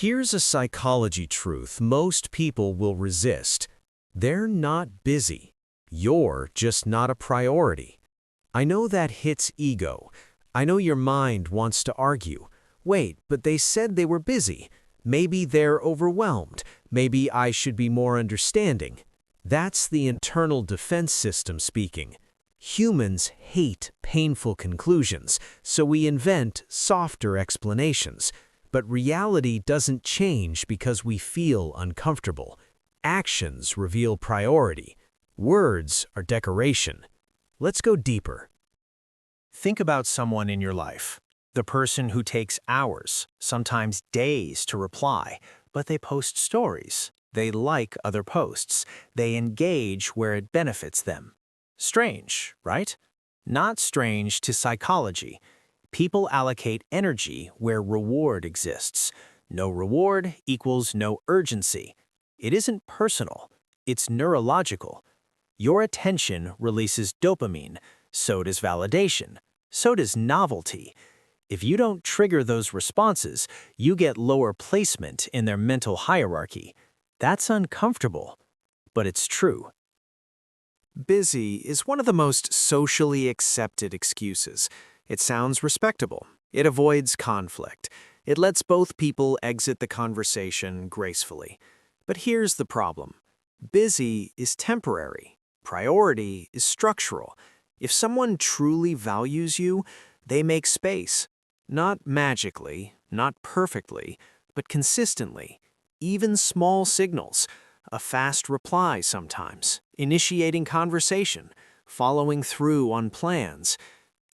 Here's a psychology truth most people will resist. They're not busy. You're just not a priority. I know that hits ego. I know your mind wants to argue. Wait, but they said they were busy. Maybe they're overwhelmed. Maybe I should be more understanding. That's the internal defense system speaking. Humans hate painful conclusions, so we invent softer explanations. But reality doesn't change because we feel uncomfortable. Actions reveal priority. Words are decoration. Let's go deeper. Think about someone in your life. The person who takes hours, sometimes days to reply, but they post stories. They like other posts. They engage where it benefits them. Strange, right? Not strange to psychology. People allocate energy where reward exists. No reward equals no urgency. It isn't personal. It's neurological. Your attention releases dopamine. So does validation. So does novelty. If you don't trigger those responses, you get lower placement in their mental hierarchy. That's uncomfortable, but it's true. Busy is one of the most socially accepted excuses. It sounds respectable. It avoids conflict. It lets both people exit the conversation gracefully. But here's the problem. Busy is temporary. Priority is structural. If someone truly values you, they make space. Not magically, not perfectly, but consistently. Even small signals. A fast reply sometimes. Initiating conversation. Following through on plans.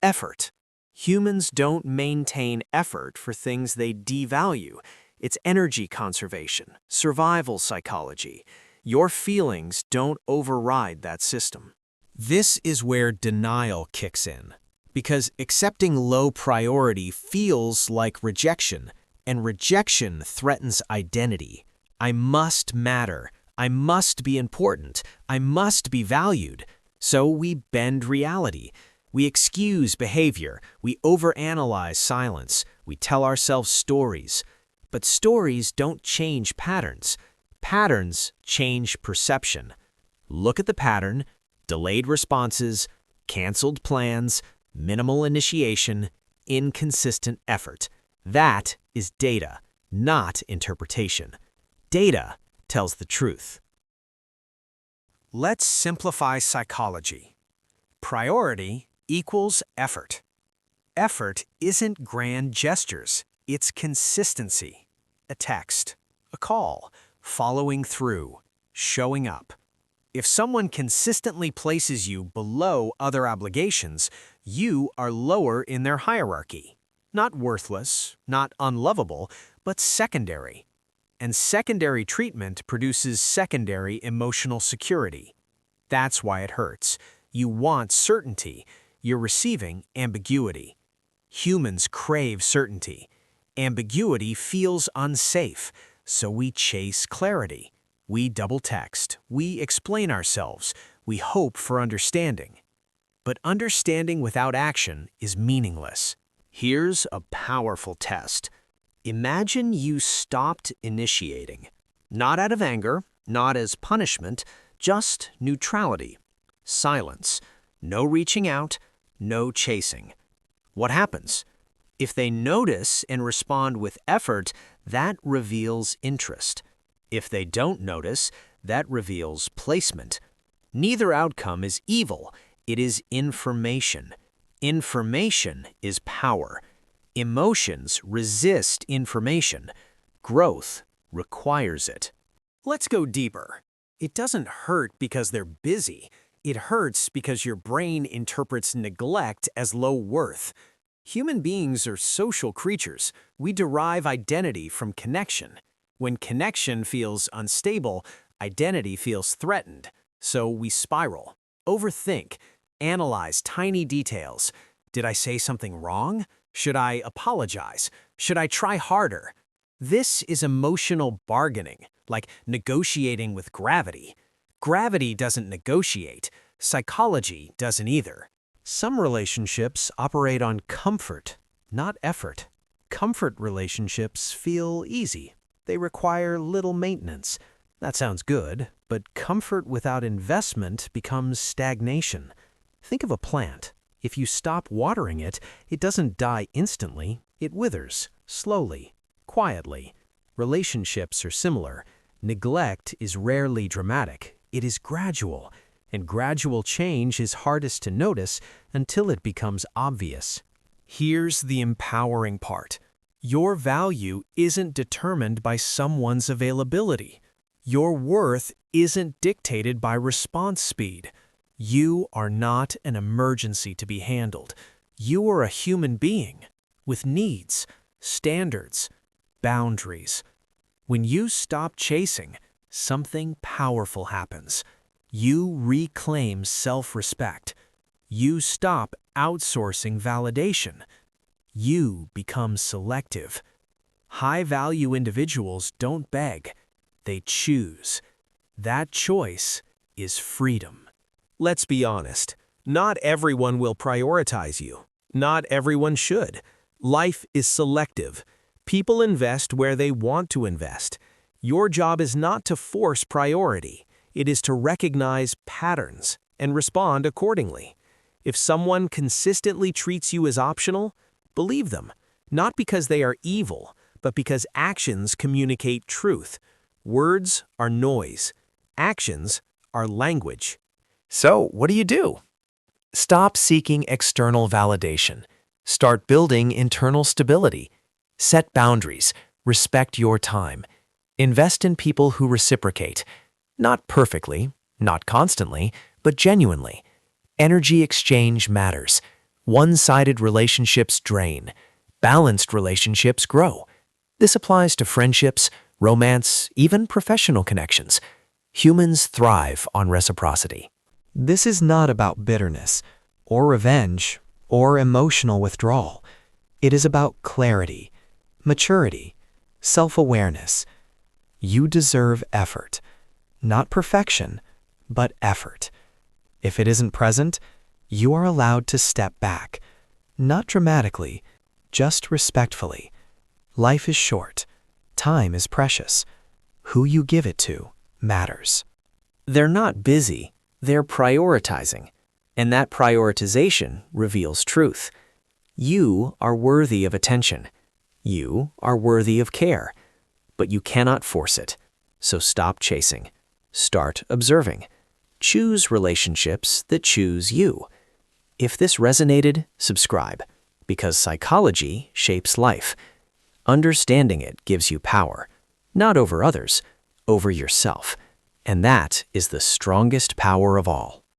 Effort. Humans don't maintain effort for things they devalue. It's energy conservation, survival psychology. Your feelings don't override that system. This is where denial kicks in. Because accepting low priority feels like rejection, and rejection threatens identity. I must matter. I must be important. I must be valued. So we bend reality. We excuse behavior. We overanalyze silence. We tell ourselves stories. But stories don't change patterns. Patterns change perception. Look at the pattern: delayed responses, canceled plans, minimal initiation, inconsistent effort. That is data, not interpretation. Data tells the truth. Let's simplify psychology. Priority equals effort. Effort isn't grand gestures, it's consistency. A text, a call, following through, showing up. If someone consistently places you below other obligations, you are lower in their hierarchy. Not worthless, not unlovable, but secondary. And secondary treatment produces secondary emotional security. That's why it hurts. You want certainty. You're receiving ambiguity. Humans crave certainty. Ambiguity feels unsafe, so we chase clarity. We double text. We explain ourselves. We hope for understanding. But understanding without action is meaningless. Here's a powerful test. Imagine you stopped initiating. Not out of anger, not as punishment, just neutrality. Silence. No reaching out, no chasing. What happens? If they notice and respond with effort, that reveals interest. If they don't notice, that reveals placement. Neither outcome is evil. It is information. Information is power. Emotions resist information. Growth requires it. Let's go deeper. It doesn't hurt because they're busy. It hurts because your brain interprets neglect as low worth. Human beings are social creatures. We derive identity from connection. When connection feels unstable, identity feels threatened. So we spiral, overthink, analyze tiny details. Did I say something wrong? Should I apologize? Should I try harder? This is emotional bargaining, like negotiating with gravity. Gravity doesn't negotiate. Psychology doesn't either. Some relationships operate on comfort, not effort. Comfort relationships feel easy. They require little maintenance. That sounds good, but comfort without investment becomes stagnation. Think of a plant. If you stop watering it, it doesn't die instantly. It withers, slowly, quietly. Relationships are similar. Neglect is rarely dramatic. It is gradual, and gradual change is hardest to notice until it becomes obvious. Here's the empowering part. Your value isn't determined by someone's availability. Your worth isn't dictated by response speed. You are not an emergency to be handled. You are a human being with needs, standards, boundaries. When you stop chasing, something powerful happens. You reclaim self-respect. You stop outsourcing validation. You become selective. High-value individuals don't beg. They choose. That choice is freedom. Let's be honest. Not everyone will prioritize you. Not everyone should. Life is selective. People invest where they want to invest. Your job is not to force priority. It is to recognize patterns and respond accordingly. If someone consistently treats you as optional, believe them, not because they are evil, but because actions communicate truth. Words are noise. Actions are language. So, what do? Stop seeking external validation. Start building internal stability. Set boundaries. Respect your time. Invest in people who reciprocate. Not perfectly, not constantly, but genuinely. Energy exchange matters. One-sided relationships drain. Balanced relationships grow. This applies to friendships, romance, even professional connections. Humans thrive on reciprocity. This is not about bitterness, or revenge, or emotional withdrawal. It is about clarity, maturity, self-awareness. You deserve effort. Not perfection, but effort. If it isn't present, you are allowed to step back. Not dramatically, just respectfully. Life is short. Time is precious. Who you give it to matters. They're not busy. They're prioritizing. And that prioritization reveals truth. You are worthy of attention. You are worthy of care. But you cannot force it. So stop chasing. Start observing. Choose relationships that choose you. If this resonated, subscribe, because psychology shapes life. Understanding it gives you power, not over others, over yourself. And that is the strongest power of all.